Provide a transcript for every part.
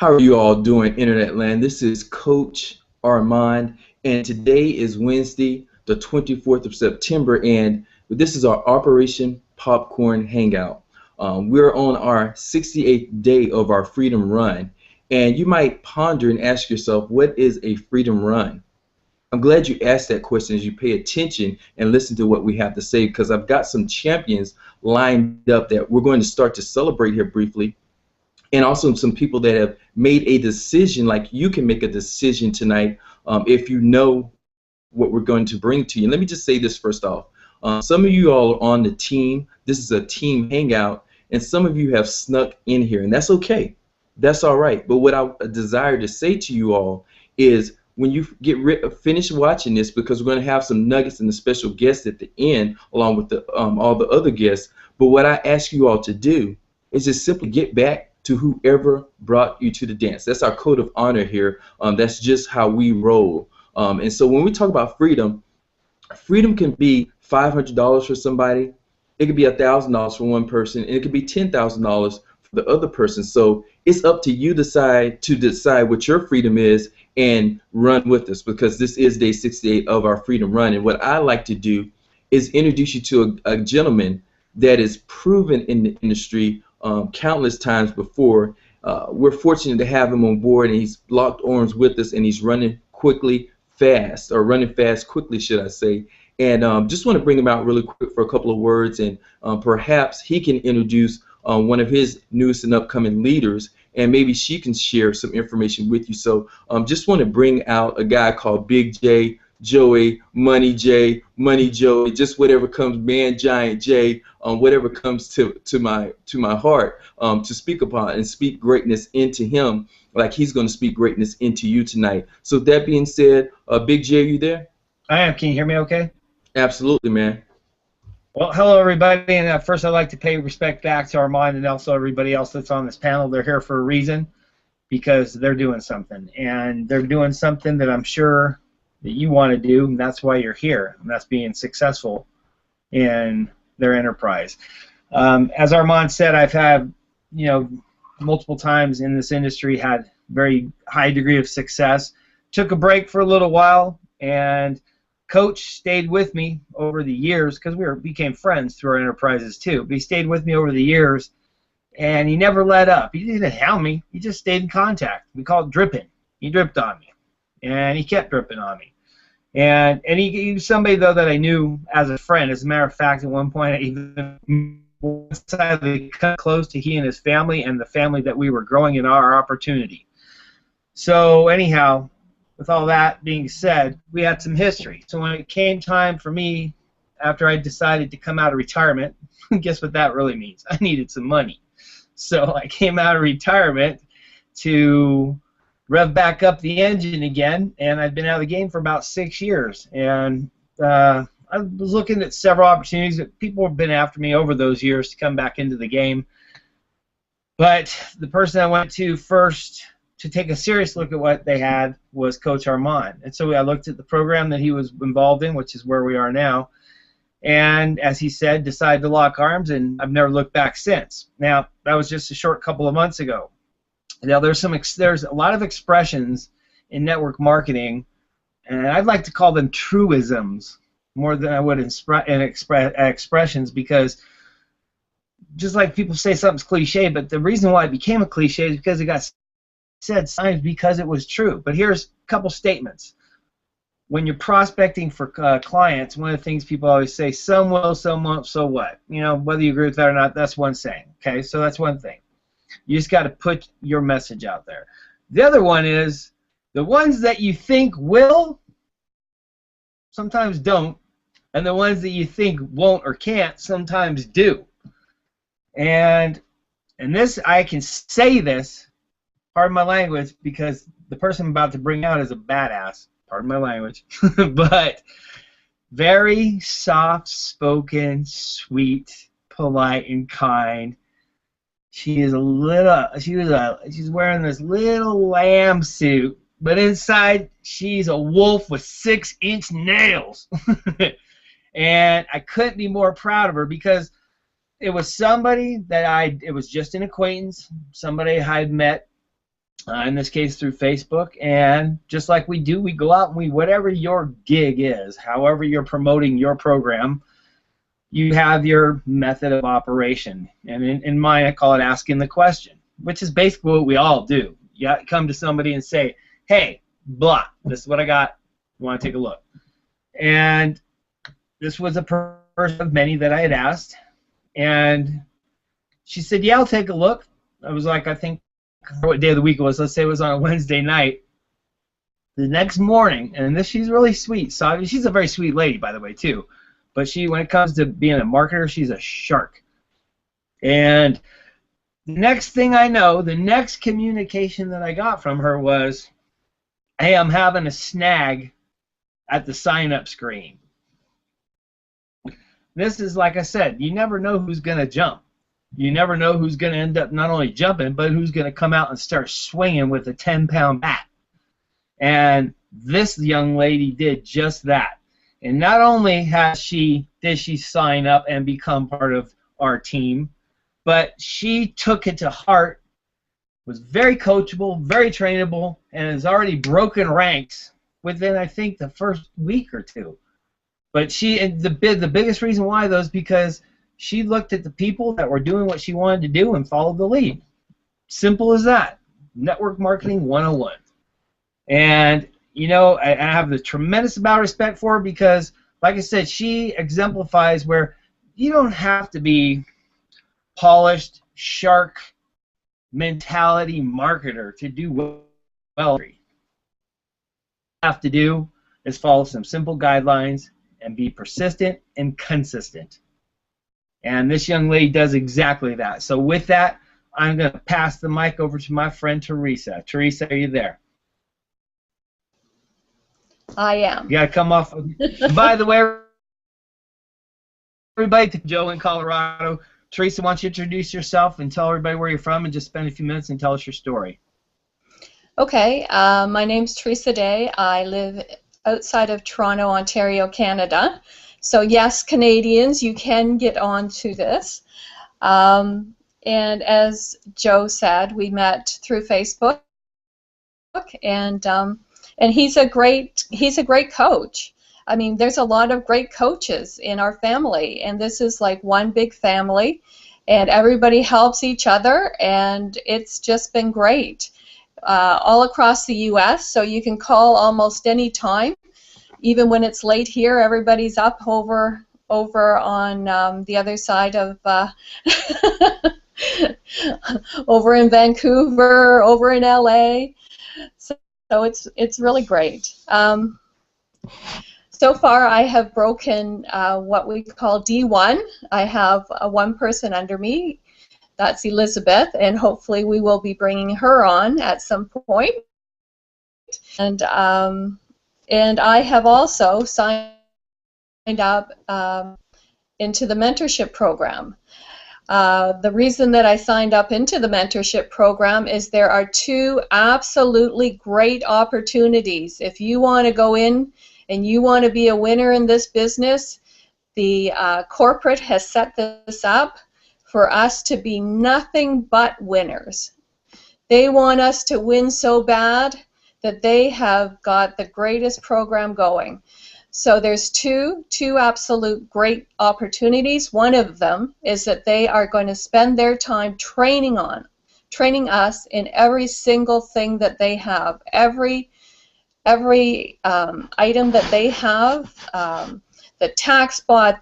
How are you all doing, Internet Land? This is Coach Armand, and today is Wednesday, the 24th of September, and this is our Operation Popcorn Hangout. We're on our 68th day of our Freedom Run, and you might ponder and ask yourself, what is a Freedom Run? I'm glad you asked that question as you pay attention and listen to what we have to say, because I've got some champions lined up that we're going to start to celebrate here briefly, and also some people that have made a decision. Like, you can make a decision tonight if you know what we're going to bring to you. And let me just say this first off. Some of you all are on the team. This is a team hangout, and some of you have snuck in here, and that's okay. That's all right. But what I desire to say to you all is, when you finish watching this, because we're going to have some nuggets and a special guest at the end, along with all the other guests. But what I ask you all to do is just simply get back to whoever brought you to the dance. That's our code of honor here. That's just how we roll. And so when we talk about freedom, freedom can be $500 for somebody. It could be $1,000 for one person, and it could be $10,000 for the other person. So it's up to you to decide what your freedom is and run with us, because this is day 68 of our Freedom Run. And what I like to do is introduce you to a gentleman that is proven in the industry countless times before. We're fortunate to have him on board, and he's locked arms with us, and he's running fast quickly, should I say. And just want to bring him out really quick for a couple of words, and perhaps he can introduce one of his newest and upcoming leaders, and maybe she can share some information with you. So just want to bring out a guy called Big J, Joey, Money Joey, just whatever comes, Man Giant J, whatever comes to my heart to speak upon, and speak greatness into him, like he's going to speak greatness into you tonight. So that being said, Big J, are you there? I am. Can you hear me okay? Absolutely, man. Well, hello, everybody. And first, I'd like to pay respect back to Armand and also everybody else that's on this panel. They're here for a reason, because they're doing something. And they're doing something that I'm sure that you want to do, and that's why you're here, and that's being successful in their enterprise. As Armand said, I've had, multiple times in this industry, had very high degree of success. Took a break for a little while, and Coach stayed with me over the years, because we became friends through our enterprises too. But he stayed with me over the years, and he never let up. He didn't hound me. He just stayed in contact. We call it dripping. He dripped on me, and he kept dripping on me. And he was somebody, though, that I knew as a friend. As a matter of fact, at one point, I even decided to cut close to he and his family, and the family that we were growing in our opportunity. So anyhow, with all that being said, we had some history. So when it came time for me, after I decided to come out of retirement, guess what that really means? I needed some money. So I came out of retirement to rev back up the engine again, and I've been out of the game for about 6 years. And I was looking at several opportunities that people have been after me over those years to come back into the game. But the person I went to first to take a serious look at what they had was Coach Armand. And so I looked at the program that he was involved in, which is where we are now, and as he said, decided to lock arms, and I've never looked back since. Now, that was just a short couple of months ago. Now, there's a lot of expressions in network marketing, and I'd like to call them truisms more than I would expressions, because just like people say something's cliche, but the reason why it became a cliche is because it got said sometimes because it was true. But here's a couple statements. When you're prospecting for clients, one of the things people always say, some will, some won't, so what? Whether you agree with that or not, that's one saying. Okay, so that's one thing. You just got to put your message out there. The other one is, the ones that you think will sometimes don't, and the ones that you think won't or can't sometimes do. And this, I can say this, pardon my language, because the person I'm about to bring out is a badass, pardon my language, but very soft-spoken, sweet, polite, and kind. She's wearing this little lamb suit, but inside she's a wolf with 6-inch nails. And I couldn't be more proud of her, because it was somebody that it was just an acquaintance, somebody I had met in this case through Facebook, and just like we do, we go out and whatever your gig is, however you're promoting your program, you have your method of operation. And in mine, I call it asking the question, which is basically what we all do. You come to somebody and say, hey, blah, this is what I got. You want to take a look? And this was a person of many that I had asked, and she said, yeah, I'll take a look. I was like, I think what day of the week it was. Let's say it was on a Wednesday night. The next morning, and she's really sweet. So she's a very sweet lady, by the way, too. But when it comes to being a marketer, she's a shark. And the next thing I know, the next communication that I got from her was, hey, I'm having a snag at the sign-up screen. This is, like I said, you never know who's going to jump. You never know who's going to end up not only jumping, but who's going to come out and start swinging with a 10-pound bat. And this young lady did just that. And not only did she sign up and become part of our team, but she took it to heart, was very coachable, very trainable, and has already broken ranks within, I think, the first week or two. But the biggest reason why, though, is because she looked at the people that were doing what she wanted to do and followed the lead. Simple as that. Network marketing 101. And, you know, I have the tremendous amount of respect for her because, like I said, she exemplifies where you don't have to be polished, shark mentality marketer to do well. What you have to do is follow some simple guidelines and be persistent and consistent. And this young lady does exactly that. So with that, I'm going to pass the mic over to my friend Teresa. Teresa, are you there? I am. You got to come off. By the way, everybody, Joe in Colorado. Teresa, why don't you introduce yourself and tell everybody where you're from and just spend a few minutes and tell us your story. Okay, my name's Teresa Day. I live outside of Toronto, Ontario, Canada. So yes, Canadians, you can get on to this. And as Joe said, we met through Facebook, and he's a great coach. I mean, there's a lot of great coaches in our family, and this is like one big family, and everybody helps each other, and it's just been great. All across the U.S., so you can call almost any time. Even when it's late here, everybody's up over on the other side of over in Vancouver, over in L.A. So it's really great. So far, I have broken what we call D1. I have one person under me. That's Elizabeth, and hopefully we will be bringing her on at some point. And I have also signed up into the mentorship program. The reason that I signed up into the mentorship program is there are two absolutely great opportunities. If you want to go in and you want to be a winner in this business, the corporate has set this up for us to be nothing but winners. They want us to win so bad that they have got the greatest program going. So there's two absolute great opportunities. One of them is that they are going to spend their time training us in every single thing that they have, every item that they have, the tax bot,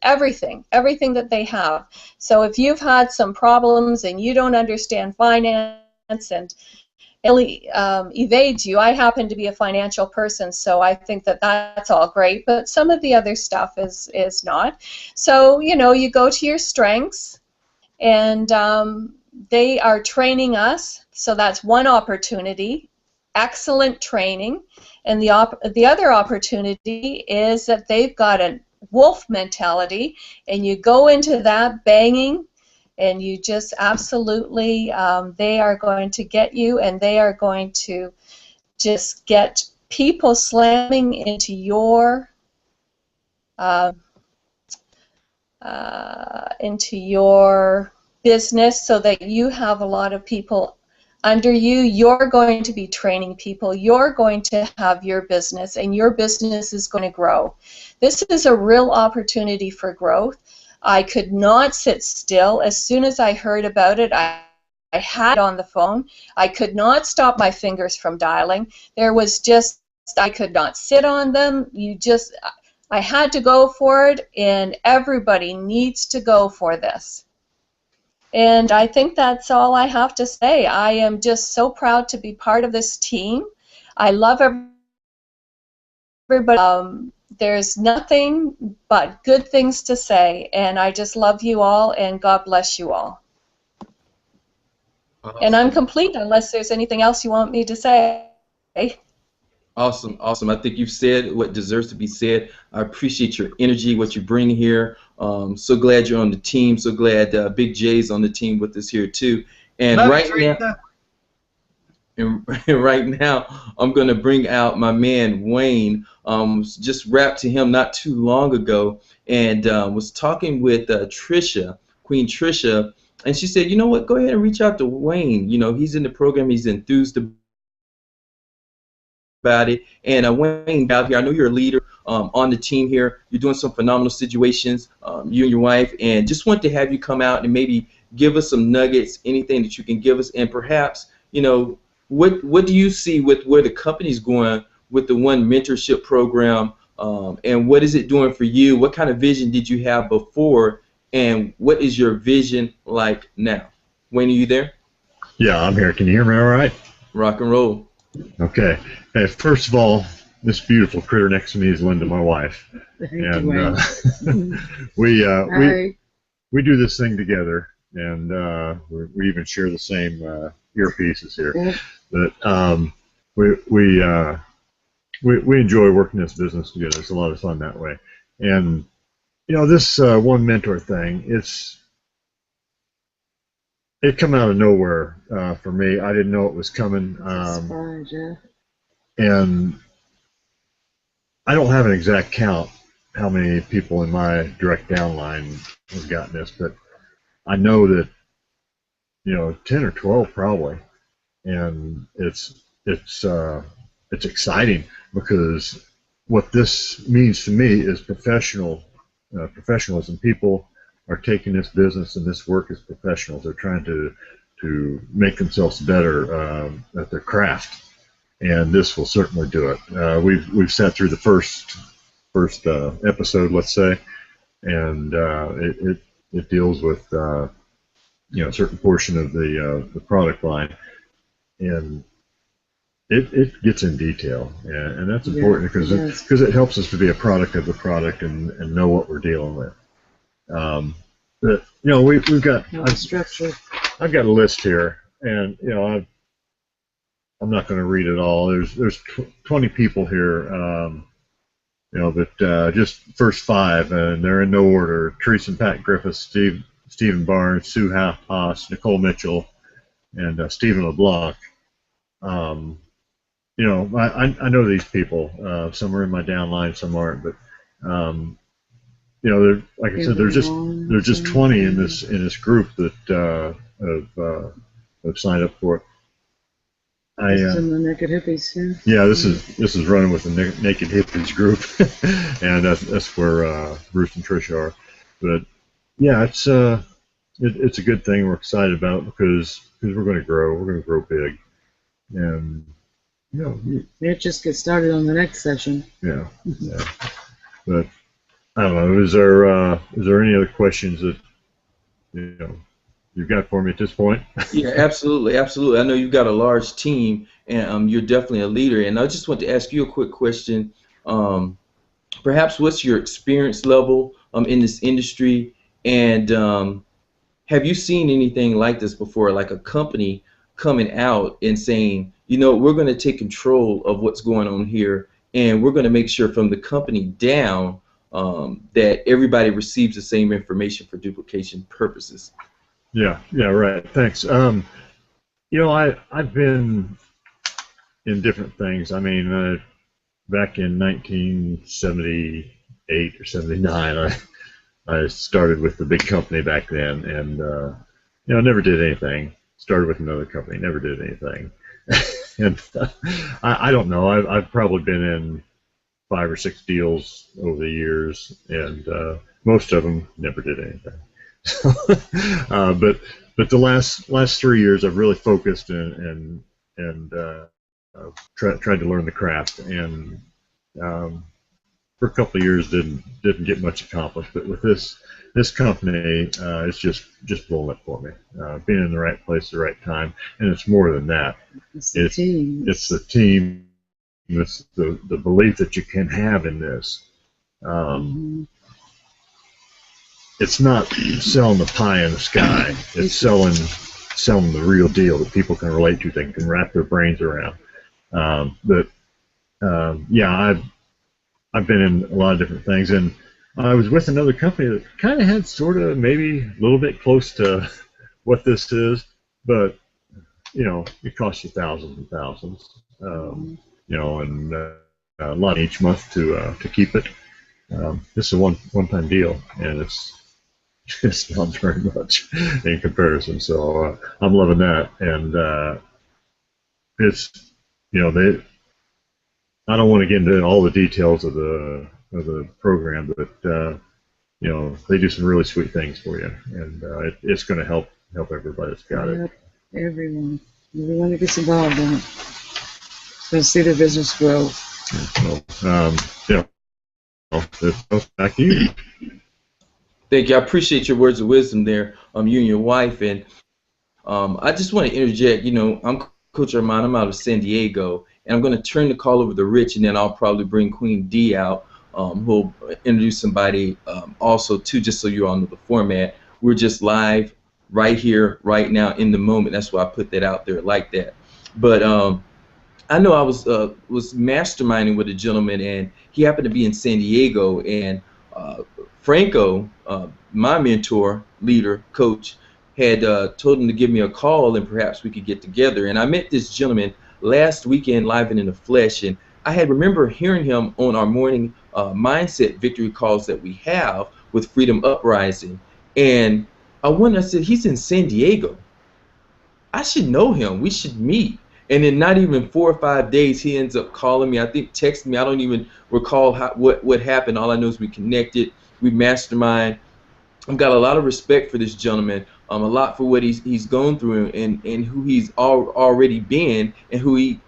everything that they have. So if you've had some problems and you don't understand finance and it evades you, I happen to be a financial person, so I think that that's all great, but some of the other stuff is not. So, you know, you go to your strengths, and they are training us, so that's one opportunity. Excellent training. And the other opportunity is that they've got a wolf mentality, and you go into that banging, and you just absolutely, they are going to get you, and they are going to just get people slamming into your business, so that you have a lot of people under you, you're going to be training people, you're going to have your business, and your business is going to grow. This is a real opportunity for growth. I could not sit still. As soon as I heard about it, I had it on the phone. I could not stop my fingers from dialing. There was just, I could not sit on them. I had to go for it, and everybody needs to go for this. And I think that's all I have to say. I am just so proud to be part of this team. I love everybody. There's nothing but good things to say, and I just love you all, and God bless you all. And I'm complete unless there's anything else you want me to say. Awesome, awesome. I think you've said what deserves to be said. I appreciate your energy, what you bring here. So glad you're on the team. So glad Big J's on the team with us here too. And right now, I'm going to bring out my man Wayne. Just wrapped to him not too long ago, and was talking with Trisha, Queen Trisha, and she said, you know what? Go ahead and reach out to Wayne. You know, he's in the program. He's enthused about it. And Wayne, out here, I know you're a leader on the team here. You're doing some phenomenal situations, you and your wife, and just want to have you come out and maybe give us some nuggets, anything that you can give us, and perhaps, you know, what do you see with where the company's going with the One Mentorship program, and what is it doing for you? What kind of vision did you have before, and what is your vision like now? Wayne, are you there? Yeah, I'm here. Can you hear me all right? Rock and roll. Okay. Hey, first of all, this beautiful critter next to me is Linda, my wife, and we do this thing together, and we even share the same earpieces here. Yeah. But we enjoy working this business together. It's a lot of fun that way, and you know, this One Mentor thing, it come out of nowhere for me. I didn't know it was coming. And I don't have an exact count how many people in my direct downline have gotten this, but I know that, you know, 10 or 12 probably. And it's exciting, because what this means to me is professionalism. People are taking this business and this work as professionals. They're trying to make themselves better at their craft, and this will certainly do it. We've sat through the first episode, let's say, and it deals with you know, a certain portion of the product line, and it gets in detail, and that's important, because it helps us to be a product of the product and know what we're dealing with. But you know, we've got structure. I've got a list here, and you know, I'm not going to read it all. There's 20 people here, you know, but just first 5, and they're in no order: Teresa and Pat Griffiths, Stephen Barnes, Sue Haas, Nicole Mitchell, and Stephen LeBlanc. You know, I know these people. Some are in my downline, some aren't. But you know, like I said, there's just 20 in this group that have signed up for it. Some of the Naked Hippies too. Yeah, this is running with the Naked Hippies group, and that's where Bruce and Tricia are. But yeah, it's a good thing. We're excited about it because we're going to grow. We're going to grow big, and you know, it just gets started on the next session. Yeah. But I don't know. Is there any other questions that you know you've got for me at this point? Yeah, absolutely, absolutely. I know you've got a large team, and you're definitely a leader. And I just want to ask you a quick question. Perhaps what's your experience level in this industry, and have you seen anything like this before, like a company coming out and saying, you know, we're going to take control of what's going on here, and we're going to make sure from the company down that everybody receives the same information for duplication purposes? Yeah, right. Thanks. You know, I've been in different things. I mean, back in 1978 or 79, I started with the big company back then, and you know, never did anything. started with another company, never did anything. And I don't know. I've probably been in 5 or 6 deals over the years, and most of them never did anything. But the last 3 years, I've really focused and tried to learn the craft, and for a couple of years didn't get much accomplished. But with this company, it's just blowing up for me. Being in the right place at the right time, and it's more than that. It's the team. It's the team. It's the belief that you can have in this. It's not selling the pie in the sky. It's selling the real deal that people can relate to, they can wrap their brains around. Yeah, I've been in a lot of different things, and I was with another company that kind of had sort of maybe a little bit close to what this is, but it costs you thousands and thousands, and a lot each month to keep it. This is a one-time deal, and it's not very much in comparison. So I'm loving that, and it's they. I don't want to get into all the details of the program, but they do some really sweet things for you, and it's going to help everybody that's got it. Everyone that gets involved in it, to see their business grow. Back to you. Thank you. I appreciate your words of wisdom there, you and your wife. And I just want to interject. I'm Coach Armand. I'm out of San Diego, and I'm going to turn the call over to Rich, and then I'll probably bring Queen D out, who'll introduce somebody also too, just so you all know the format. We're just live right here, right now, in the moment. That's why I put that out there like that. But I know I was masterminding with a gentleman, and he happened to be in San Diego, and Franco, my mentor, leader, coach, had told him to give me a call and perhaps we could get together. And I met this gentleman last weekend live and in the flesh, and I had remember hearing him on our morning mindset victory calls that we have with Freedom Uprising. And I said, he's in San Diego. I should know him. We should meet. And in not even 4 or 5 days, he ends up calling me. I think texting me. I don't even recall what happened. All I know is we connected. We mastermind. I've got a lot of respect for this gentleman, a lot for what he's gone through and who he's already been and who he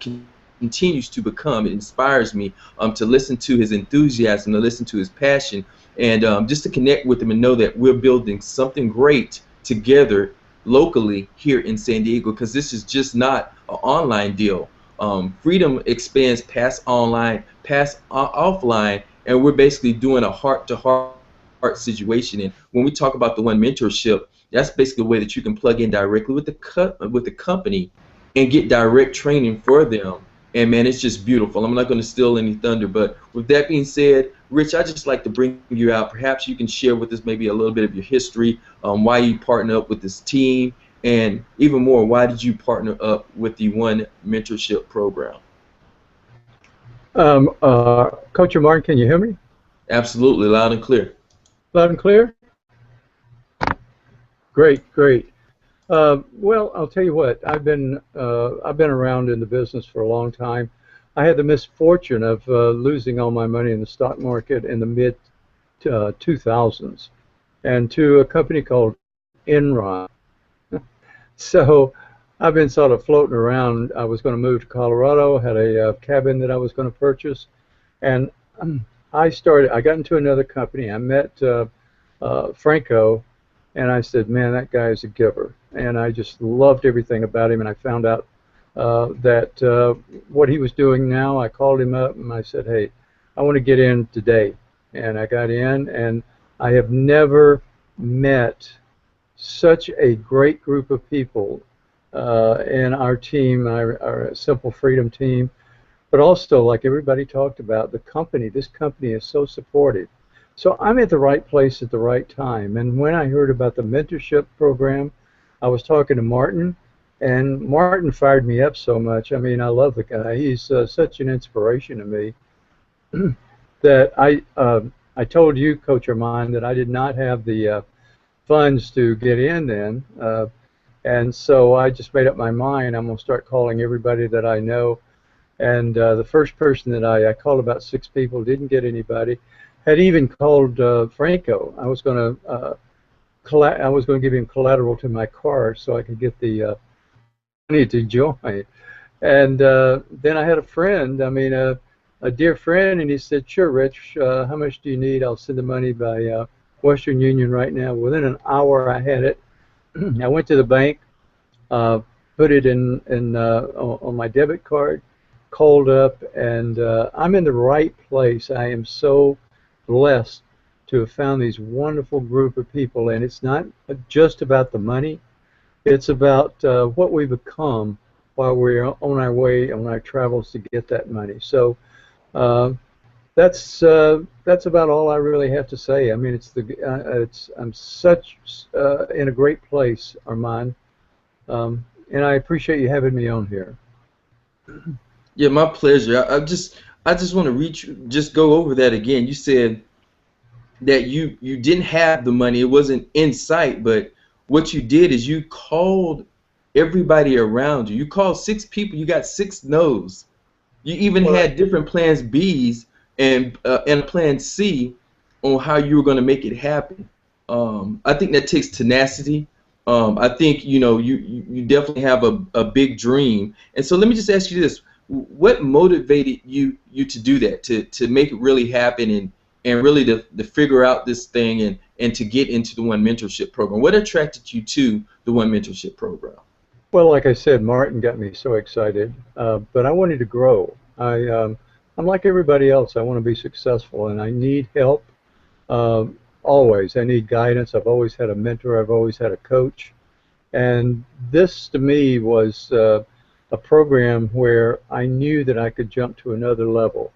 continues to become. It inspires me to listen to his enthusiasm, to listen to his passion, and just to connect with him and know that we're building something great together locally here in San Diego, because this is just not an online deal. Freedom expands past online, past offline, and we're basically doing a heart-to-heart situation. And when we talk about the one mentorship, that's basically a way that you can plug in directly with the company and get direct training for them. And man, it's just beautiful. I'm not going to steal any thunder, but with that being said, Rich, I'd just like to bring you out. Perhaps you can share with us maybe a little bit of your history, why you partnered up with this team, and even more, why did you partner up with the One Mentorship program? Coach Martin, can you hear me? Absolutely, loud and clear. Loud and clear? Great, great. Well, I'll tell you what. I've been around in the business for a long time. I had the misfortune of losing all my money in the stock market in the mid 2000s, and to a company called Enron. So I've been sort of floating around. I was going to move to Colorado, had a cabin that I was going to purchase, and I got into another company. I met Franco, and I said, man, that guy is a giver. And I just loved everything about him, and I found out that what he was doing now, I called him up, and I said, hey, I want to get in today. And I got in, and I have never met such a great group of people in our team, our Simple Freedom team. But also, like everybody talked about, this company is so supportive. So I'm at the right place at the right time. And when I heard about the mentorship program, I was talking to Martin, and Martin fired me up so much. I mean, I love the guy. He's such an inspiration to me that I told you, Coach Armand, that I did not have the funds to get in then. And so I just made up my mind I'm going to start calling everybody that I know. And the first person that I called about 6 people, didn't get anybody. Had even called Franco. I was going to give him collateral to my car so I could get the money to join. And then I had a friend, a dear friend, and he said, "Sure, Rich, how much do you need? I'll send the money by Western Union right now." Within an hour, I had it. I went to the bank, put it on my debit card, called up, and I'm in the right place. I am so blessed to have found these wonderful group of people, and it's not just about the money. It's about what we become while we're on our way, on our travels to get that money. So uh, that's about all I really have to say. I mean, I'm such in a great place, Armand, and I appreciate you having me on here. Yeah, my pleasure. I just want to just go over that again. You said that you didn't have the money, it wasn't in sight, but what you did is you called everybody around you. You called 6 people, you got 6 no's. You even Well, had different plans B's and a plan C on how you were going to make it happen. I think that takes tenacity. I think you definitely have a big dream. And so let me just ask you this: what motivated you to do that, to make it really happen and really to figure out this thing and to get into the One Mentorship Program? What attracted you to the One Mentorship Program? well, like I said, Martin got me so excited, but I wanted to grow. I'm like everybody else. I want to be successful, and I need help. Always, I need guidance. I've always had a mentor. I've always had a coach, and this to me was a program where I knew that I could jump to another level.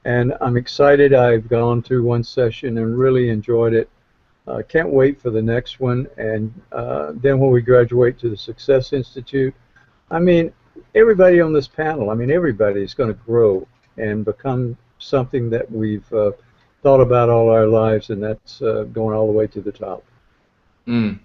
And I'm excited. I've gone through one session and really enjoyed it. Can't wait for the next one. And then when we graduate to the Success Institute, I mean, everybody on this panel, I mean, everybody is going to grow and become something that we've thought about all our lives, and that's going all the way to the top. Mm.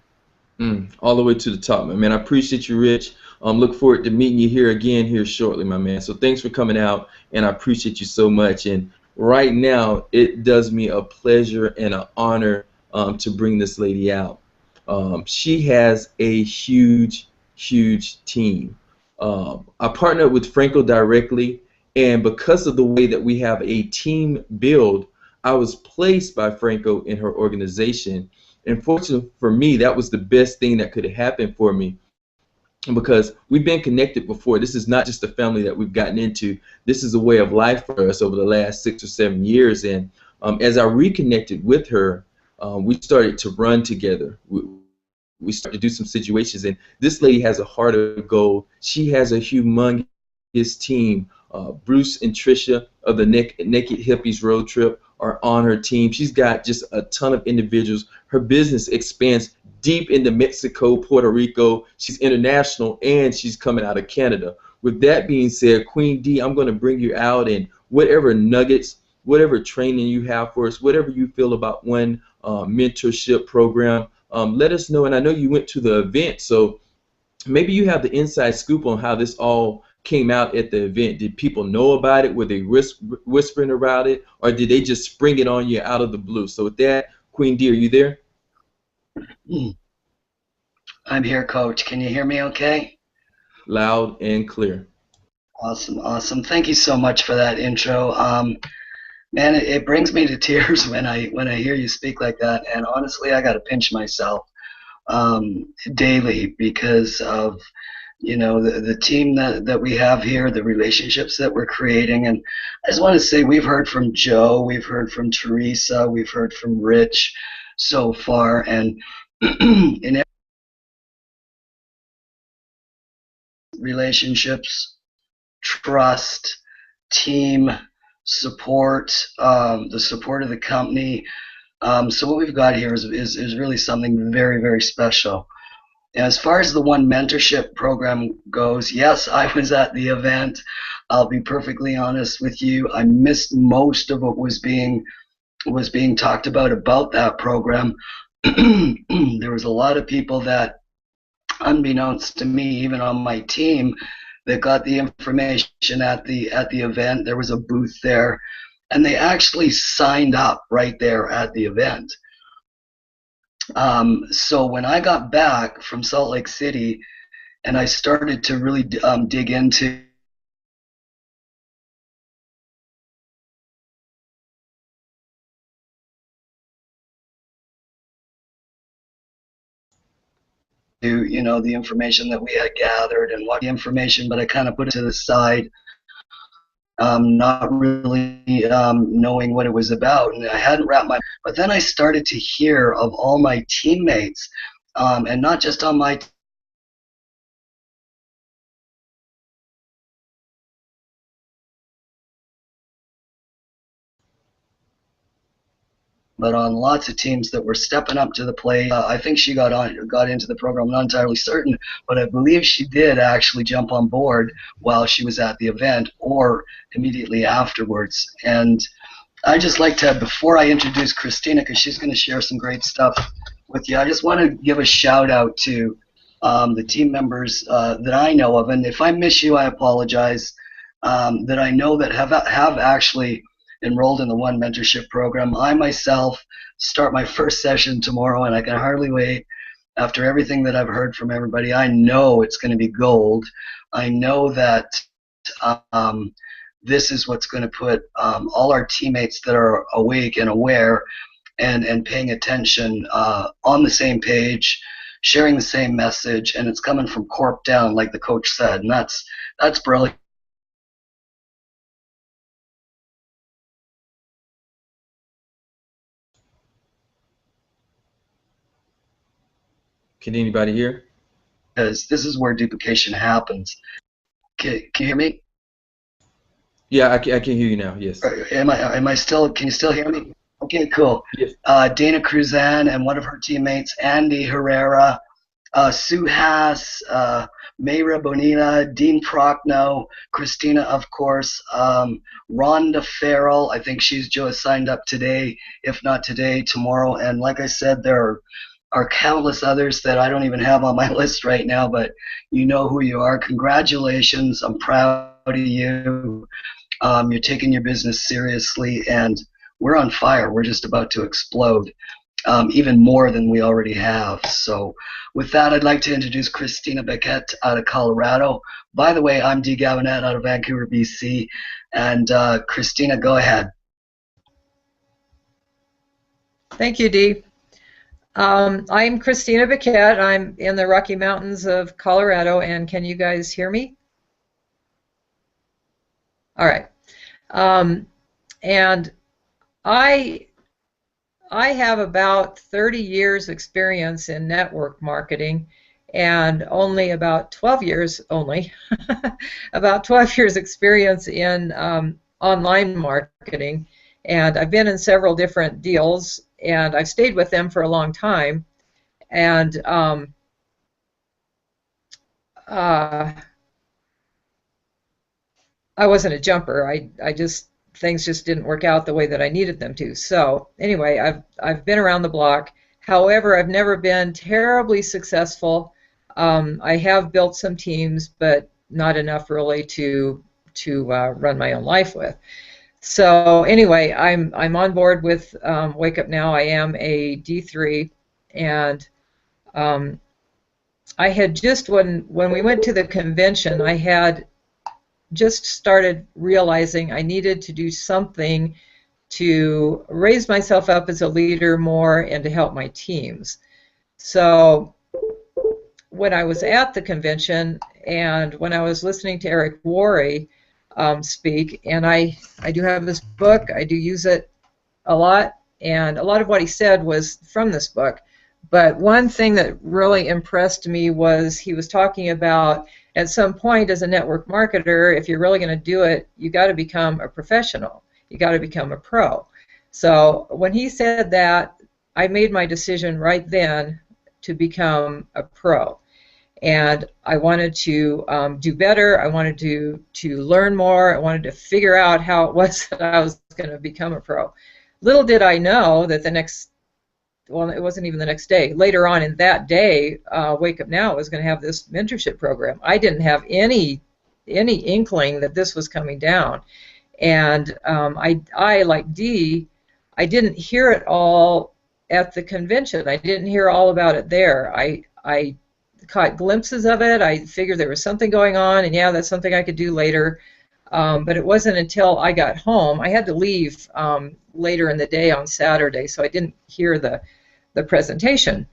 All the way to the top, my man. I appreciate you, Rich. Look forward to meeting you here again here shortly, my man. So thanks for coming out, and I appreciate you so much. And right now, it does me a pleasure and an honor to bring this lady out. She has a huge, huge team. I partnered with Franco directly, and because of the way that we have a team build, I was placed by Franco in her organization. And fortunately for me, that was the best thing that could have happened for me because we've been connected before. This is not just a family that we've gotten into. This is a way of life for us over the last 6 or 7 years. And as I reconnected with her, we started to run together. We started to do some situations. And this lady has a heart of gold. She has a humongous team. Bruce and Tricia of the Naked Hippies Road Trip are on her team. She's got just a ton of individuals. Her business expands deep into Mexico, Puerto Rico. She's international, and she's coming out of Canada. With that being said, Queen D, I'm going to bring you out, and whatever nuggets, whatever training you have for us, whatever you feel about One Mentorship Program, let us know. And I know you went to the event, so maybe you have the inside scoop on how this all came out at the event. Did people know about it? Were they whispering about it? Or did they just spring it on you out of the blue? So with that, Queen D, are you there? I'm here, Coach. Can you hear me okay? Loud and clear. Awesome, awesome. Thank you so much for that intro. Man, it brings me to tears when I hear you speak like that. And honestly, I got to pinch myself daily because of the team that we have here, the relationships that we're creating. And I just want to say we've heard from Joe, we've heard from Teresa, we've heard from Rich so far, and in relationships, trust, team, support, the support of the company. So what we've got here is really something very, very special. As far as the One Mentorship Program goes, yes, I was at the event. I'll be perfectly honest with you. I missed most of what was being talked about that program. There was a lot of people that unbeknownst to me, even on my team that got the information at the event. There was a booth there, and they actually signed up right there at the event. So when I got back from Salt Lake City and I started to really dig into the information that we had gathered and what the information, but I kind of put it to the side, not really knowing what it was about, and I hadn't wrapped my. But then I started to hear of all my teammates, and not just on my but on lots of teams that were stepping up to the plate. I think she got into the program. I'm not entirely certain, but I believe she did actually jump on board while she was at the event or immediately afterwards. And I just like to, before I introduce Christina, because she's going to share some great stuff with you, I just want to give a shout out to the team members that I know of. And if I miss you, I apologize. That I know that have actually enrolled in the One Mentorship Program. I myself start my first session tomorrow, and I can hardly wait. After everything that I've heard from everybody, I know it's going to be gold. I know that this is what's going to put all our teammates that are awake and aware and paying attention on the same page, sharing the same message, and it's coming from corp down, like the coach said, and that's brilliant. Can anybody hear? Because this is where duplication happens. Can you hear me? Yeah, I can hear you now. Yes. Am I still? Can you still hear me? Okay, cool. Yes. Dana Cruzan and one of her teammates, Andy Herrera, Sue Haas, Mayra Bonita, Dean Prochnow, Christina, of course, Rhonda Farrell. I think she's just signed up today. If not today, tomorrow. And like I said, there are countless others that I don't even have on my list right now, but you know who you are. Congratulations. I'm proud of you. You're taking your business seriously, and we're on fire. We're just about to explode, even more than we already have. So with that, I'd like to introduce Christina Beckett out of Colorado. By the way, I'm Dee Gavinette out of Vancouver, BC. And Christina, go ahead. Thank you, Dee. I'm Christina Beckett. I'm in the Rocky Mountains of Colorado, and can you guys hear me? All right. And I have about 30 years experience in network marketing and only about 12 years about 12 years experience in online marketing. And I've been in several different deals, and I've stayed with them for a long time. And I wasn't a jumper. Things just didn't work out the way that I needed them to. So anyway, I've been around the block. However, I've never been terribly successful. I have built some teams, but not enough really to run my own life with. So anyway, I'm on board with Wake Up Now. I am a D3, and I had just when we went to the convention, I had just started realizing I needed to do something to raise myself up as a leader more and to help my teams. So when I was at the convention and when I was listening to Eric Worre speak, and I do have this book, I do use it a lot, and a lot of what he said was from this book. But one thing that really impressed me was he was talking about at some point as a network marketer, if you're really going to do it, you got to become a professional. You got to become a pro. So when he said that, I made my decision right then to become a pro. And I wanted to do better. I wanted to learn more. I wanted to figure out how it was that I was going to become a pro. Little did I know that the next well, it wasn't even the next day. Later on in that day, Wake Up Now was going to have this mentorship program. I didn't have any inkling that this was coming down, and I like Dee, I didn't hear it all at the convention. I didn't hear all about it there. I caught glimpses of it. I figured there was something going on, and yeah, that's something I could do later. But it wasn't until I got home. I had to leave later in the day on Saturday, so I didn't hear the presentation.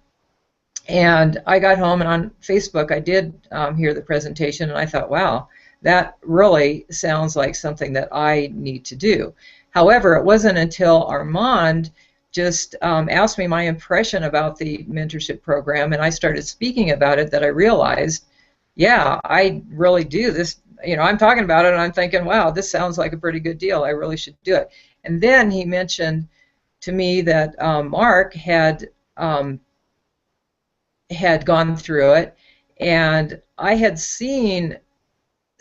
And I got home, and on Facebook I did hear the presentation, and I thought, wow, that really sounds like something that I need to do. However, it wasn't until Armand just asked me my impression about the mentorship program, and I started speaking about it, that I realized, yeah, I really do this. You know, I'm talking about it, and I'm thinking, wow, this sounds like a pretty good deal. I really should do it. And then he mentioned to me that Mark had gone through it, and I had seen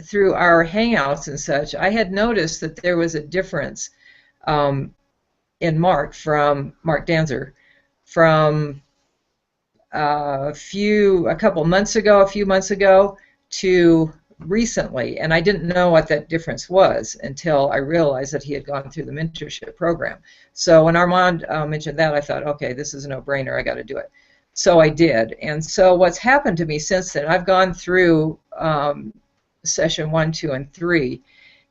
through our Hangouts and such, I had noticed that there was a difference in Mark, from Mark Danzer, from a few months ago to recently, and I didn't know what that difference was until I realized that he had gone through the mentorship program. So when Armand mentioned that, I thought, okay, this is a no-brainer, I got to do it. So I did, and so what's happened to me since then, I've gone through session 1, 2, and 3,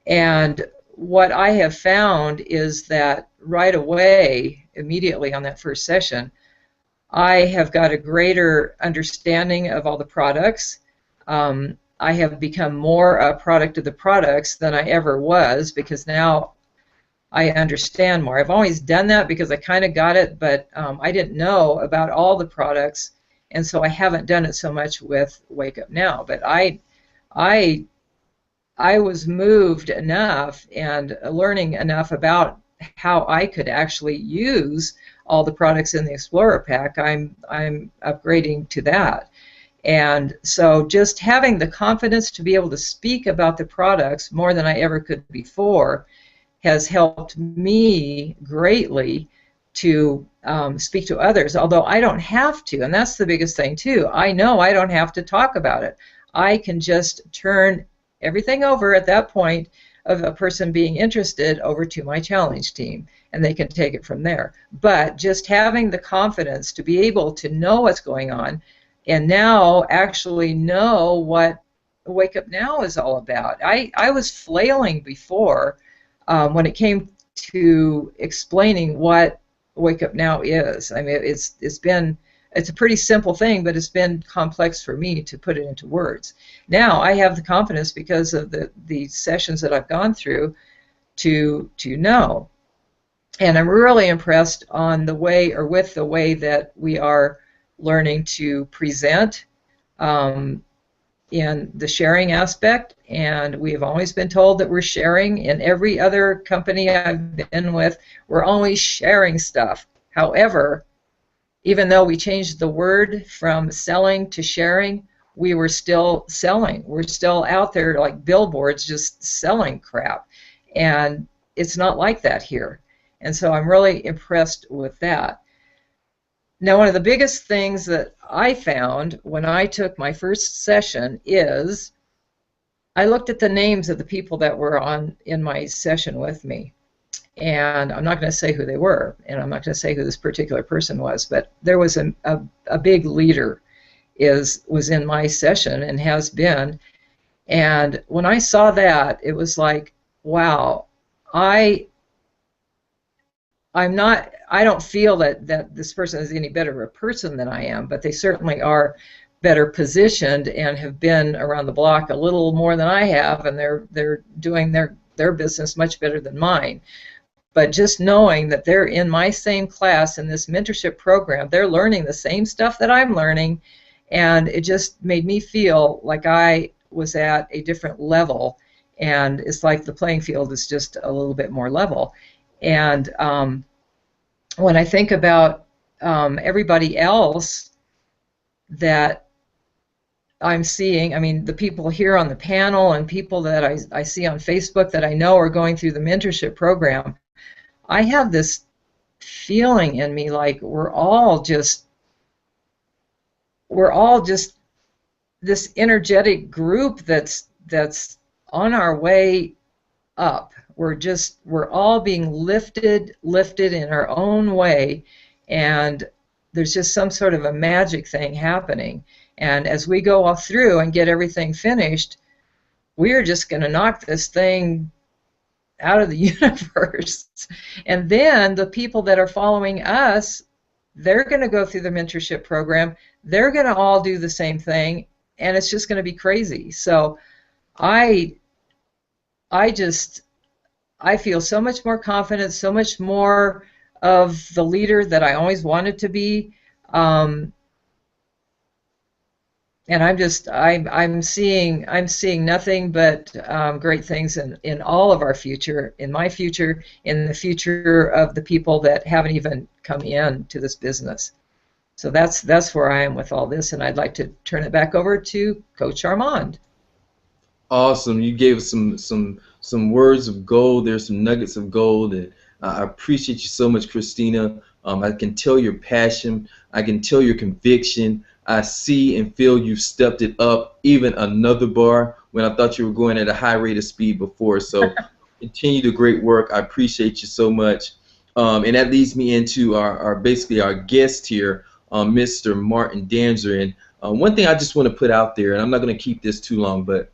and what I have found is that right away, immediately on that first session, I have got a greater understanding of all the products. I have become more a product of the products than I ever was, because now I understand more. I've always done that because I kind of got it, but I didn't know about all the products, and so I haven't done it so much with Wake Up Now. But I was moved enough and learning enough about how I could actually use all the products in the Explorer Pack. I'm upgrading to that. And so just having the confidence to be able to speak about the products more than I ever could before has helped me greatly to speak to others, although I don't have to, and that's the biggest thing too. I know I don't have to talk about it. I can just turn everything over at that point of a person being interested over to my challenge team, and they can take it from there. But just having the confidence to be able to know what's going on, and now actually know what Wake Up Now is all about. I was flailing before when it came to explaining what Wake Up Now is. I mean, it's a pretty simple thing, but it's been complex for me to put it into words. Now I have the confidence, because of the sessions that I've gone through, to know. And I'm really impressed on the way, or with the way, that we are learning to present in the sharing aspect. And we have always been told that we're sharing. In every other company I've been with, we're always sharing stuff. However, even though we changed the word from selling to sharing, we were still selling. We're still out there like billboards just selling crap. And it's not like that here. And so I'm really impressed with that. Now, one of the biggest things that I found when I took my first session is I looked at the names of the people that were in my session with me. And I'm not going to say who they were, and I'm not going to say who this particular person was, but there was a big leader was in my session and has been. And when I saw that, it was like, wow, I don't feel that this person is any better of a person than I am, but they certainly are better positioned and have been around the block a little more than I have, and they're doing their business much better than mine. But just knowing that they're in my same class in this mentorship program, they're learning the same stuff that I'm learning, and it just made me feel like I was at a different level, and it's like the playing field is just a little bit more level. And when I think about everybody else that I'm seeing, I mean, the people here on the panel and people that I see on Facebook that I know are going through the mentorship program, I have this feeling in me like we're all just this energetic group that's on our way up. We're all being lifted in our own way, and there's just some sort of a magic thing happening. And as we go all through and get everything finished, we're just going to knock this thing out of the universe. And then the people that are following us, they're going to go through the mentorship program. They're going to all do the same thing, and it's just going to be crazy. So I feel so much more confident, so much more of the leader that I always wanted to be. And I'm seeing nothing but great things in all of our future, in my future, in the future of the people that haven't even come in to this business. So that's where I am with all this, and I'd like to turn it back over to Coach Armand. Awesome. You gave us some words of gold. There's some nuggets of gold, and I appreciate you so much, Christina. I can tell your passion. I can tell your conviction. I see and feel you've stepped it up even another bar when I thought you were going at a high rate of speed before. So continue the great work. I appreciate you so much. And that leads me into basically our guest here, Mr. Martin Danzer. And one thing I just want to put out there, and I'm not going to keep this too long, but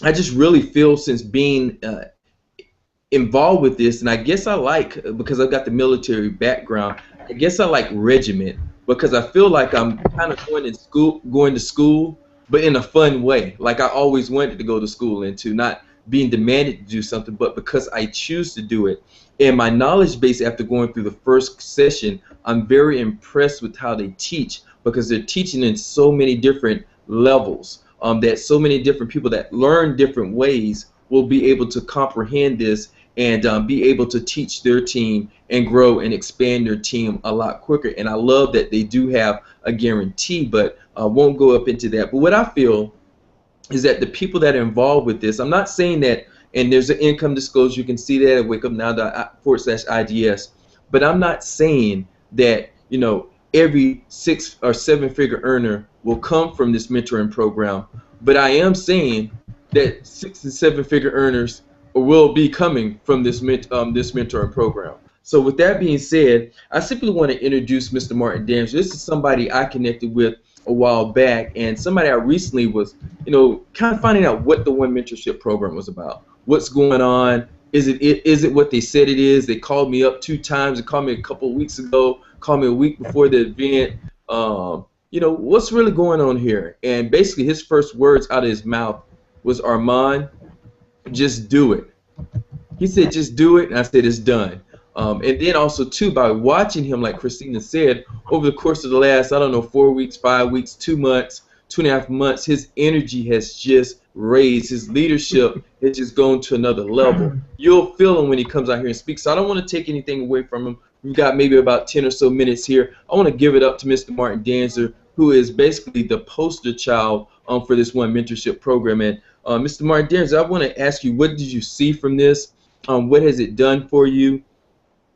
I just really feel, since being involved with this, and I guess I like, because I've got the military background, I guess I like regiment, because I feel like I'm kind of going to school, but in a fun way. Like I always wanted to go to school, and to not being demanded to do something, but because I choose to do it. And my knowledge base after going through the first session, I'm very impressed with how they teach, because they're teaching in so many different levels, that so many different people that learn different ways will be able to comprehend this and be able to teach their team and grow and expand their team a lot quicker. And I love that they do have a guarantee, but I won't go up into that. But what I feel is that the people that are involved with this, I'm not saying that, and there's an income disclosure, you can see that at wakeupnow.com/IDS, but I'm not saying that, you know, every 6 or 7 figure earner will come from this mentoring program, but I am saying that 6 and 7 figure earners will be coming from this mentoring program. So with that being said, I simply want to introduce Mr. Martin Danzer. This is somebody I connected with a while back, and somebody I recently was, you know, kind of finding out what the One Mentorship program was about. What's going on? Is it what they said it is? They called me up 2 times. They called me a couple of weeks ago, called me a week before the event. You know, what's really going on here? And basically his first words out of his mouth was, Armand, just do it. He said, just do it, and I said, it's done. And then also, too, by watching him, like Christina said, over the course of the last, I don't know, 4 weeks, 5 weeks, 2 months, 2.5 months, his energy has just raised. His leadership has just gone to another level. You'll feel him when he comes out here and speaks. So I don't want to take anything away from him. We've got maybe about 10 or so minutes here. I want to give it up to Mr. Martin Danzer, who is basically the poster child for this One Mentorship program. And Mr. Martin Danzer, I want to ask you, what did you see from this? What has it done for you?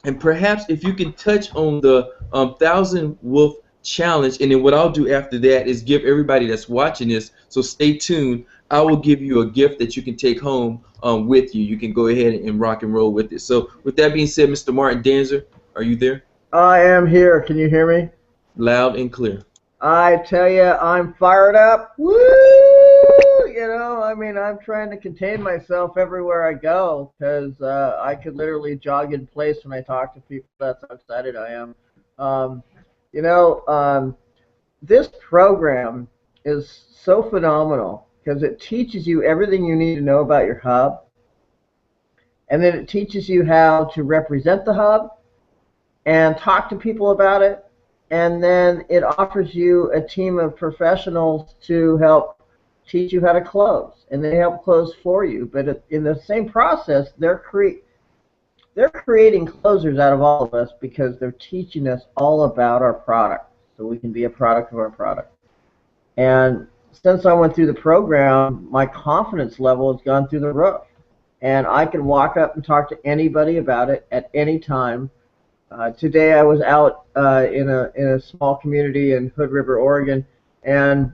And perhaps if you can touch on the 1,000 Wolf Challenge, and then what I'll do after that is give everybody that's watching this, so stay tuned, I will give you a gift that you can take home with you. You can go ahead and rock and roll with it. So with that being said, Mr. Martin Danzer, are you there? I am here. Can you hear me? Loud and clear. I tell you, I'm fired up. Woo! You know, I mean, I'm trying to contain myself everywhere I go, because I could literally jog in place when I talk to people. That's how excited I am. You know, this program is so phenomenal because it teaches you everything you need to know about your hub, and then it teaches you how to represent the hub and talk to people about it, and then it offers you a team of professionals to help teach you how to close, and they help close for you. But in the same process, they're creating closers out of all of us because they're teaching us all about our product, so we can be a product of our product. And since I went through the program, my confidence level has gone through the roof, and I can walk up and talk to anybody about it at any time. Today I was out in a small community in Hood River, Oregon, and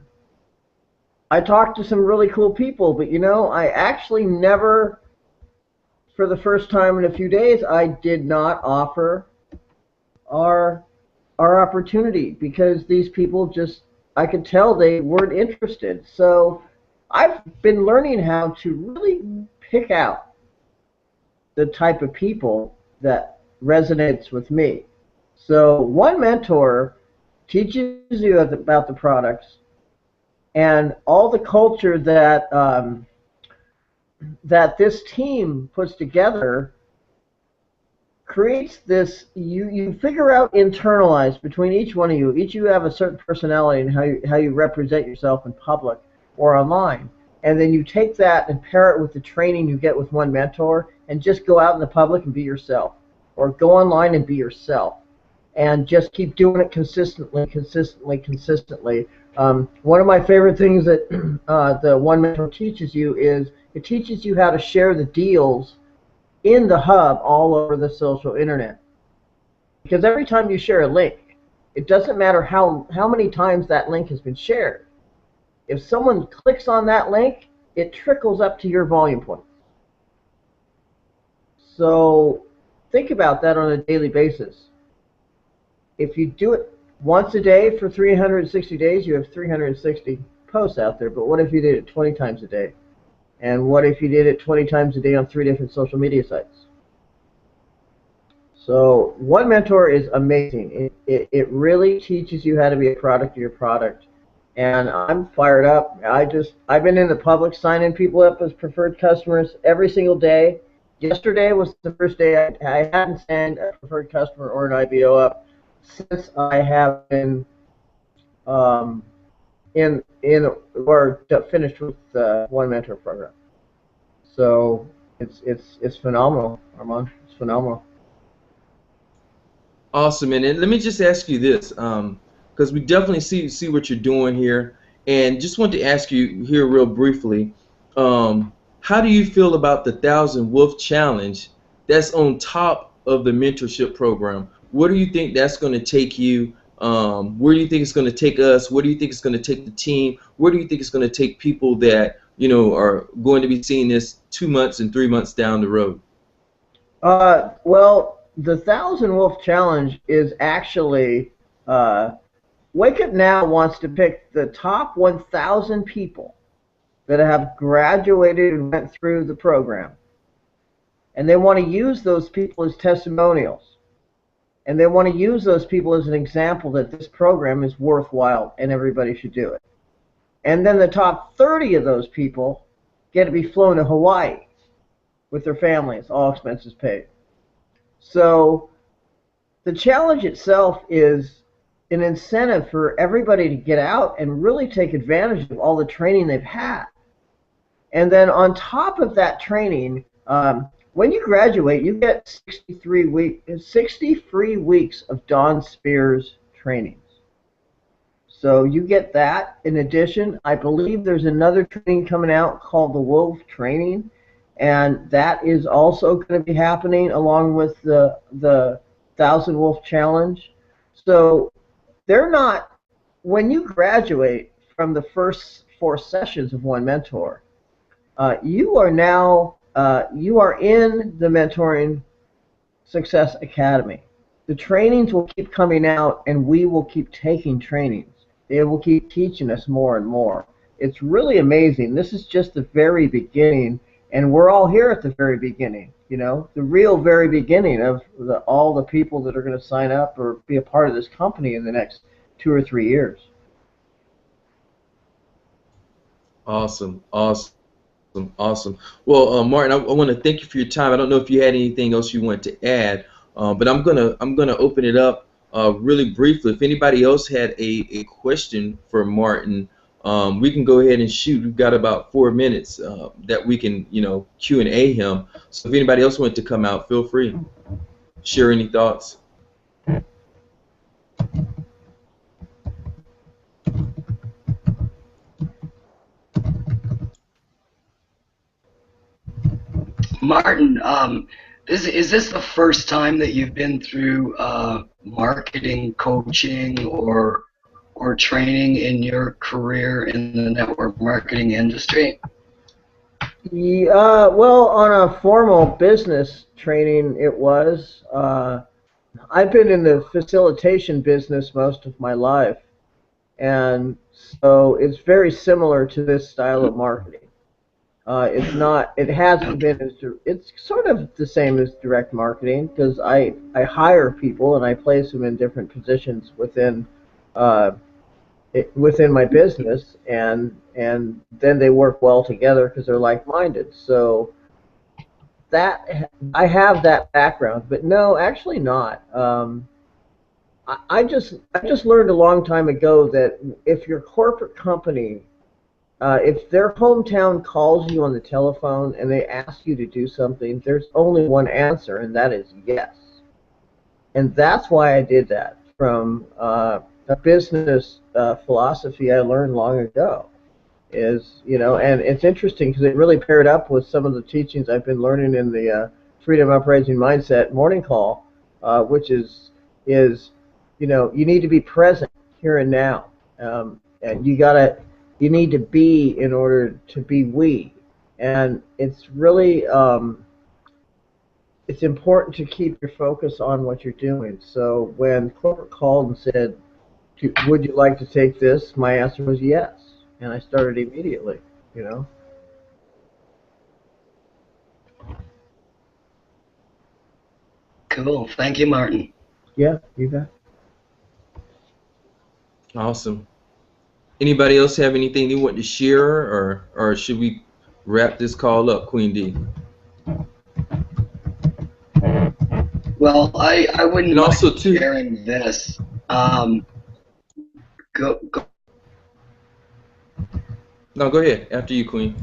I talked to some really cool people. But you know, I actually never, for the first time in a few days, I did not offer our opportunity because these people just, I could tell they weren't interested. So I've been learning how to really pick out the type of people that resonates with me. So one mentor teaches you about the products and all the culture that that this team puts together creates this. You figure out, internalize between each one of you. Each of you have a certain personality and how you represent yourself in public or online. And then you take that and pair it with the training you get with one mentor and just go out in the public and be yourself. Or go online and be yourself. And just keep doing it consistently. One of my favorite things that the one mentor teaches you is it teaches you how to share the deals in the hub all over the social internet. Because every time you share a link, it doesn't matter how many times that link has been shared. If someone clicks on that link, it trickles up to your volume points. So think about that on a daily basis. If you do it once a day for 360 days, you have 360 posts out there. But what if you did it 20 times a day? And what if you did it 20 times a day on 3 different social media sites? So one mentor is amazing. It really teaches you how to be a product of your product. And I'm fired up. I've been in the public signing people up as preferred customers every single day. Yesterday was the first day I hadn't signed a preferred customer or an IBO up since I have been finished with the One Mentor program. So it's phenomenal, Armand. It's phenomenal. Awesome, and let me just ask you this, because we definitely see what you're doing here, and just want to ask you here real briefly, how do you feel about the 1,000 Wolf Challenge that's on top of the mentorship program? Where do you think that's going to take you? Where do you think it's going to take us? Where do you think it's going to take the team? Where do you think it's going to take people that are going to be seeing this 2 months and 3 months down the road? Well, the 1,000 Wolf Challenge is actually Wake Up Now wants to pick the top 1,000 people that have graduated and went through the program, and they want to use those people as testimonials, and they want to use those people as an example that this program is worthwhile and everybody should do it. And then the top 30 of those people get to be flown to Hawaii with their families, all expenses paid. So the challenge itself is an incentive for everybody to get out and really take advantage of all the training they've had. And then on top of that training, when you graduate, you get 60 free weeks of Don Spears trainings. So you get that. In addition, I believe there's another training coming out called the Wolf Training, and that is also going to be happening along with the 1,000 Wolf Challenge. So they're not, when you graduate from the first 4 sessions of One Mentor, you are now you are in the Mentoring Success Academy. The trainings will keep coming out, and we will keep taking trainings. They will keep teaching us more and more. It's really amazing. This is just the very beginning, and we're all here at the very beginning. The real very beginning of all the people that are going to sign up or be a part of this company in the next 2 or 3 years. Awesome. Well, Martin, I want to thank you for your time. I don't know if you had anything else you wanted to add, but I'm gonna open it up really briefly. If anybody else had a question for Martin, we can go ahead and shoot. We've got about 4 minutes that we can Q&A him. So if anybody else wanted to come out, feel free. Share any thoughts. Martin, Is this the first time that you've been through marketing coaching or training in your career in the network marketing industry? Yeah, well, on a formal business training, it was. I've been in the facilitation business most of my life, and so it's very similar to this style of marketing. It's not. It hasn't been as. It's sort of the same as direct marketing because I hire people and I place them in different positions uh, within my business, and then they work well together because they're like-minded. So that I have that background, but no, actually not. I just learned a long time ago that if your corporate company, if their hometown calls you on the telephone and they ask you to do something, there's only one answer, and that is yes. And that's why I did that from a business philosophy I learned long ago. And it's interesting because it really paired up with some of the teachings I've been learning in the Freedom Uprising Mindset morning call, which is you need to be present here and now, and you need to be in order to be we, and it's really it's important to keep your focus on what you're doing. So when corporate called and said, would you like to take this? My answer was yes, and I started immediately. You know. Cool. Thank you, Martin. Yeah, you bet. Awesome. Anybody else have anything they want to share, or should we wrap this call up, Queen D? Well, I wouldn't And mind also too. sharing this. Go. No, go ahead. After you, Queen.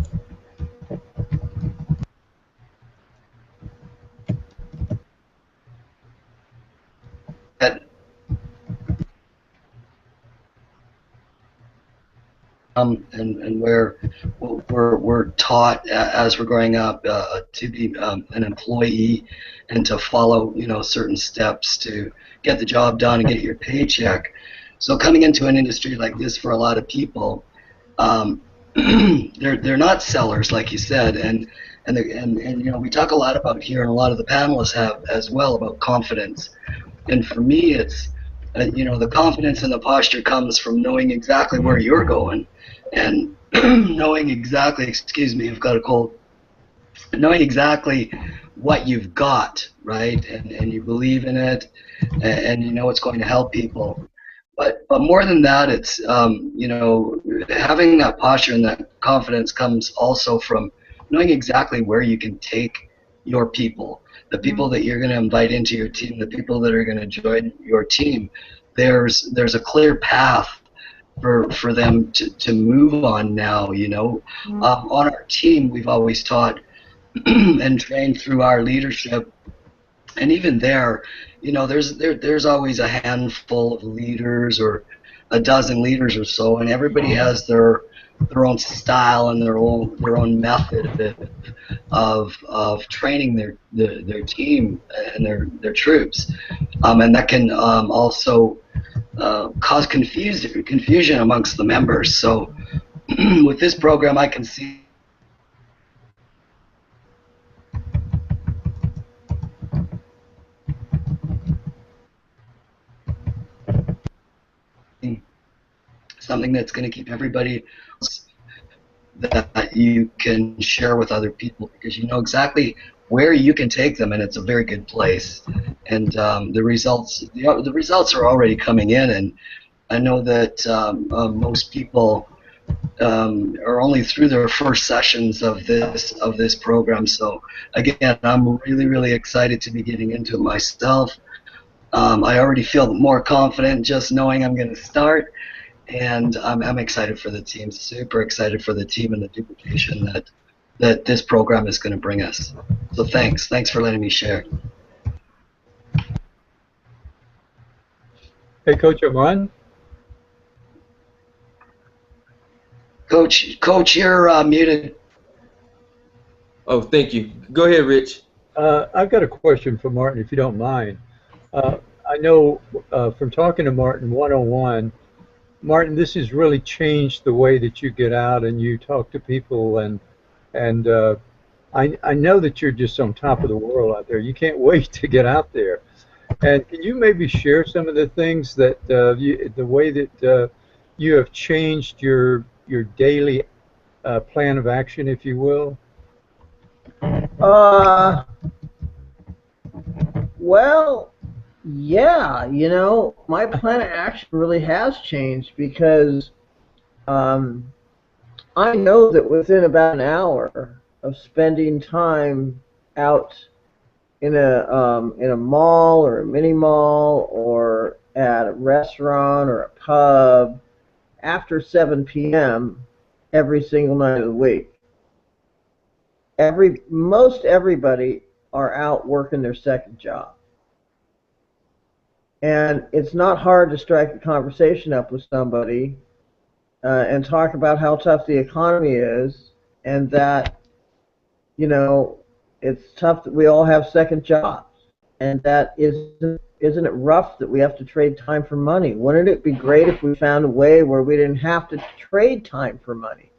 And where we're taught as we're growing up to be an employee and to follow certain steps to get the job done and get your paycheck. So coming into an industry like this for a lot of people, they're not sellers like you said, and we talk a lot about here, and a lot of the panelists have as well, about confidence. And for me, it's the confidence and the posture comes from knowing exactly where you're going, and knowing exactly, excuse me, I've got a cold, knowing exactly what you've got, right? And you believe in it, and you know it's going to help people. But more than that, it's having that posture and that confidence comes also from knowing exactly where you can take your people, the people that you're going to invite into your team, the people that are going to join your team. There's a clear path for them to move on now. On our team, we've always taught and trained through our leadership, and even there, there's always a handful of leaders or a dozen leaders or so, and everybody has their own style and their own method of training their team and their troops, and that can also cause confusion amongst the members. So with this program, I can see something that's going to keep everybody that you can share with other people, because you know exactly where you can take them, and it's a very good place. And the results are already coming in, and I know that most people are only through their first sessions of this program. So again, I'm really excited to be getting into it myself. I already feel more confident just knowing I'm going to start, and I'm excited for the team, super excited for the team and the duplication that this program is going to bring us. So thanks for letting me share. Hey, Coach Armand. Coach, you're muted. Oh, thank you. Go ahead, Rich. I've got a question for Martin, if you don't mind. I know from talking to Martin one-on-one, Martin, this has really changed the way that you get out and you talk to people, and I know that you're just on top of the world out there. You can't wait to get out there. And can you maybe share some of the things that the way that you have changed your daily plan of action, if you will? Uh, well, yeah, my plan of action really has changed because um, I know that within about an hour of spending time out in a mall or a mini mall or at a restaurant or a pub after 7 p.m. every single night of the week, most everybody are out working their second job. And it's not hard to strike a conversation up with somebody and talk about how tough the economy is and that, it's tough that we all have second jobs. And that isn't it rough that we have to trade time for money? Wouldn't it be great if we found a way where we didn't have to trade time for money?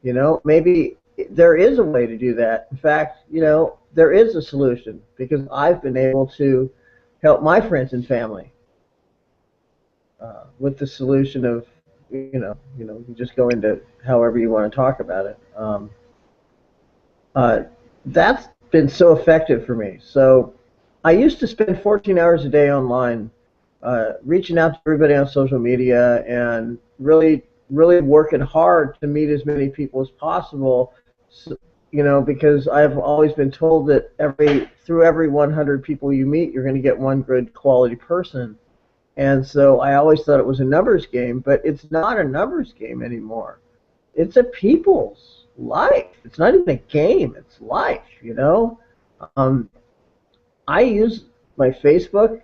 Maybe there is a way to do that. In fact, there is a solution because I've been able to help my friends and family with the solution of, you just go into however you want to talk about it. That's been so effective for me. So I used to spend 14 hours a day online, reaching out to everybody on social media and really working hard to meet as many people as possible. So, because I've always been told that through every 100 people you meet, you're going to get one good quality person. And so I always thought it was a numbers game, but it's not a numbers game anymore. It's a people's life. It's not even a game. It's life, I use my Facebook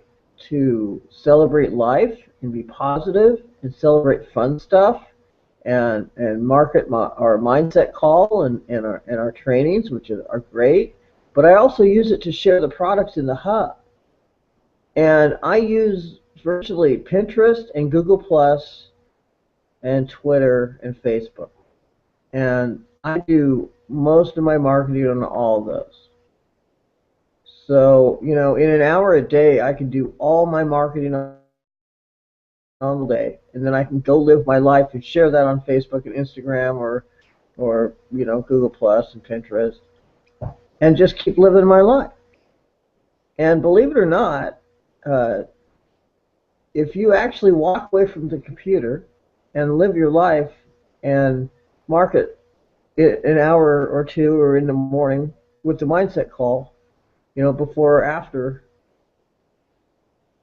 to celebrate life and be positive and celebrate fun stuff and market our mindset call and our trainings, which are great. But I also use it to share the products in the hub. And I use virtually Pinterest and Google Plus and Twitter and Facebook. And I do most of my marketing on all of those. So, in an hour a day, I can do all my marketing on the day, and then I can go live my life and share that on Facebook and Instagram or Google Plus and Pinterest, and just keep living my life. And believe it or not, if you actually walk away from the computer and live your life and market it an hour or two or in the morning with the mindset call, before or after,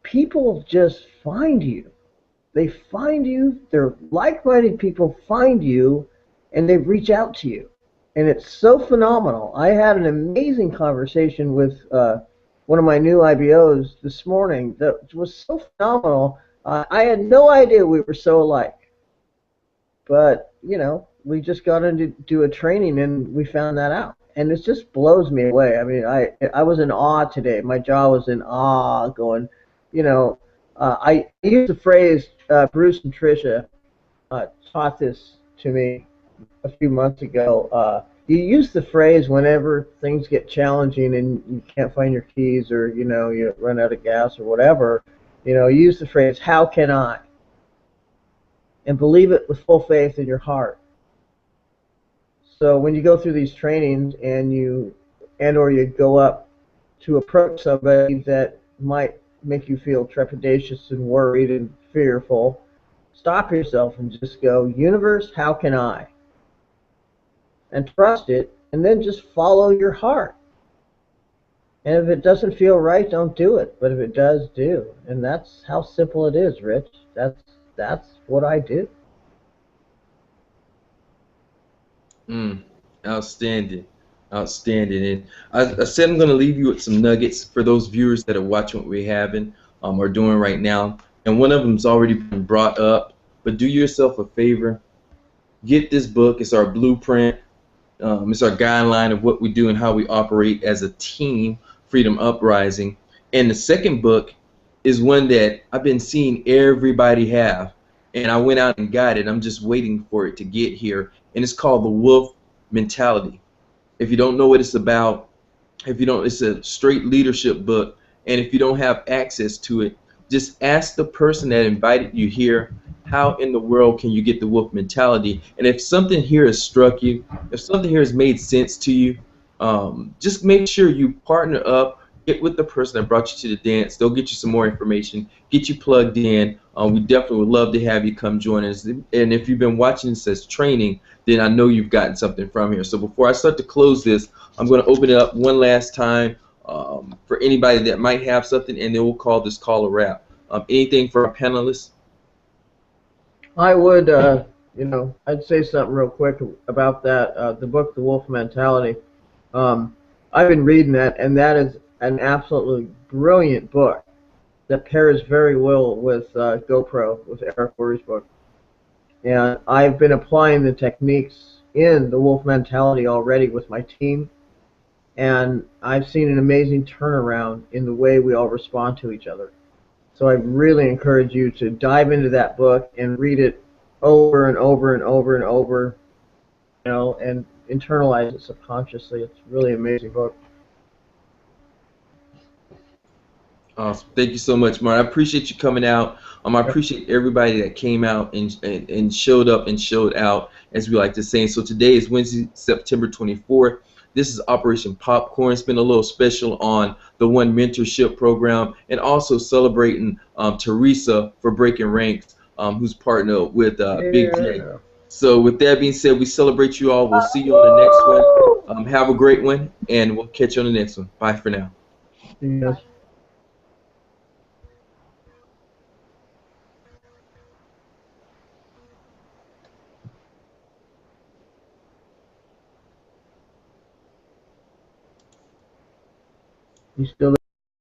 people just find you. They find you, their like-minded people find you, and they reach out to you. And it's so phenomenal. I had an amazing conversation with one of my new IBOs this morning that was so phenomenal. I had no idea we were so alike. But, we just got into do a training and we found that out. And it just blows me away. I mean, I was in awe today. My jaw was in awe going, I used the phrase, Bruce and Tricia taught this to me a few months ago. You use the phrase whenever things get challenging and you can't find your keys or, you run out of gas or whatever, you use the phrase, how can I? And believe it with full faith in your heart. So when you go through these trainings and you go up to approach somebody that might make you feel trepidatious and worried and fearful, stop yourself and just go, universe, how can I? And trust it, and then just follow your heart. And if it doesn't feel right, don't do it. But if it does, do. And that's how simple it is, Rich. That's what I do. Outstanding. Outstanding. And I said I'm going to leave you with some nuggets for those viewers that are watching what we're having or doing right now. And one of them's already been brought up. But do yourself a favor. Get this book. It's our blueprint. It's our guideline of what we do and how we operate as a team, Freedom Uprising. And the second book is one that I've been seeing everybody have, and I went out and got it. I'm just waiting for it to get here, and it's called The Wolf Mentality. If you don't know what it's about, if you don't, it's a straight leadership book, and if you don't have access to it, just ask the person that invited you here, how in the world can you get the wolf mentality? And if something here has struck you, if something here has made sense to you, just make sure you partner up, get with the person that brought you to the dance. They'll get you some more information, get you plugged in. We definitely would love to have you come join us. And if you've been watching this as training, then I know you've gotten something from here. So before I start to close this, I'm going to open it up one last time for anybody that might have something, and then we'll call this call a wrap. Anything for our panelists? I would, I'd say something real quick about that. The book, The Wolf Mentality. I've been reading that, and that is an absolutely brilliant book that pairs very well with GoPro, with Eric Worre's book. And I've been applying the techniques in The Wolf Mentality already with my team, and I've seen an amazing turnaround in the way we all respond to each other. So I really encourage you to dive into that book and read it over and over and over and over, and internalize it subconsciously. It's a really amazing book. Awesome. Thank you so much, Mark. I appreciate you coming out. I appreciate everybody that came out and showed up and showed out, as we like to say. So today is Wednesday, September 24th. This is Operation Popcorn. It's been a little special on the One Mentorship Program, and also celebrating Teresa for breaking ranks, who's partnered with Big J. So with that being said, we celebrate you all. We'll see you on the next one. Have a great one, and we'll catch you on the next one. Bye for now. Yes. You still